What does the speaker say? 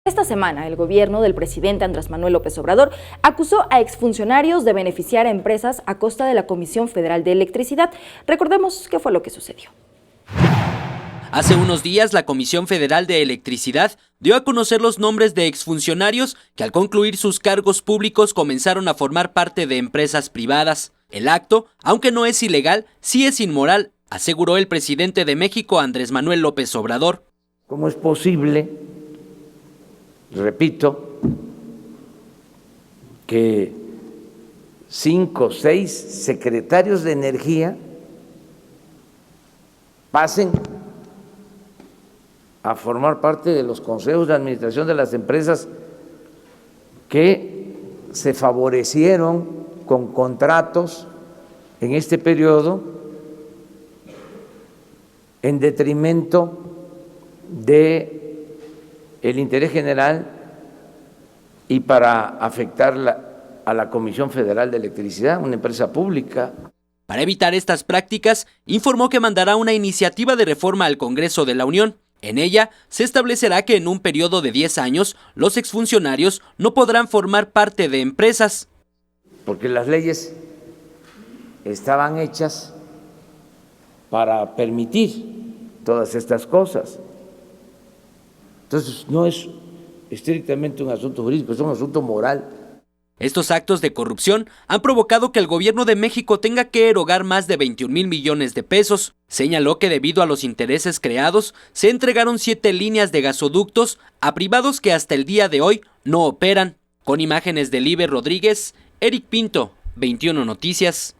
Esta semana, el gobierno del presidente Andrés Manuel López Obrador acusó a exfuncionarios de beneficiar a empresas a costa de la Comisión Federal de Electricidad. Recordemos qué fue lo que sucedió. Hace unos días, la Comisión Federal de Electricidad dio a conocer los nombres de exfuncionarios que al concluir sus cargos públicos comenzaron a formar parte de empresas privadas. El acto, aunque no es ilegal, sí es inmoral, aseguró el presidente de México, Andrés Manuel López Obrador. ¿Cómo es posible, repito, que 5 o 6 secretarios de energía pasen a formar parte de los consejos de administración de las empresas que se favorecieron con contratos en este periodo en detrimento de el interés general y para afectar a la Comisión Federal de Electricidad, una empresa pública? Para evitar estas prácticas, informó que mandará una iniciativa de reforma al Congreso de la Unión. En ella se establecerá que en un periodo de 10 años los exfuncionarios no podrán formar parte de empresas. Porque las leyes estaban hechas para permitir todas estas cosas. Entonces no es estrictamente un asunto jurídico, es un asunto moral. Estos actos de corrupción han provocado que el gobierno de México tenga que erogar más de 21,000 millones de pesos. Señaló que debido a los intereses creados, se entregaron 7 líneas de gasoductos a privados que hasta el día de hoy no operan. Con imágenes de Liber Rodríguez, Eric Pinto, 21 Noticias.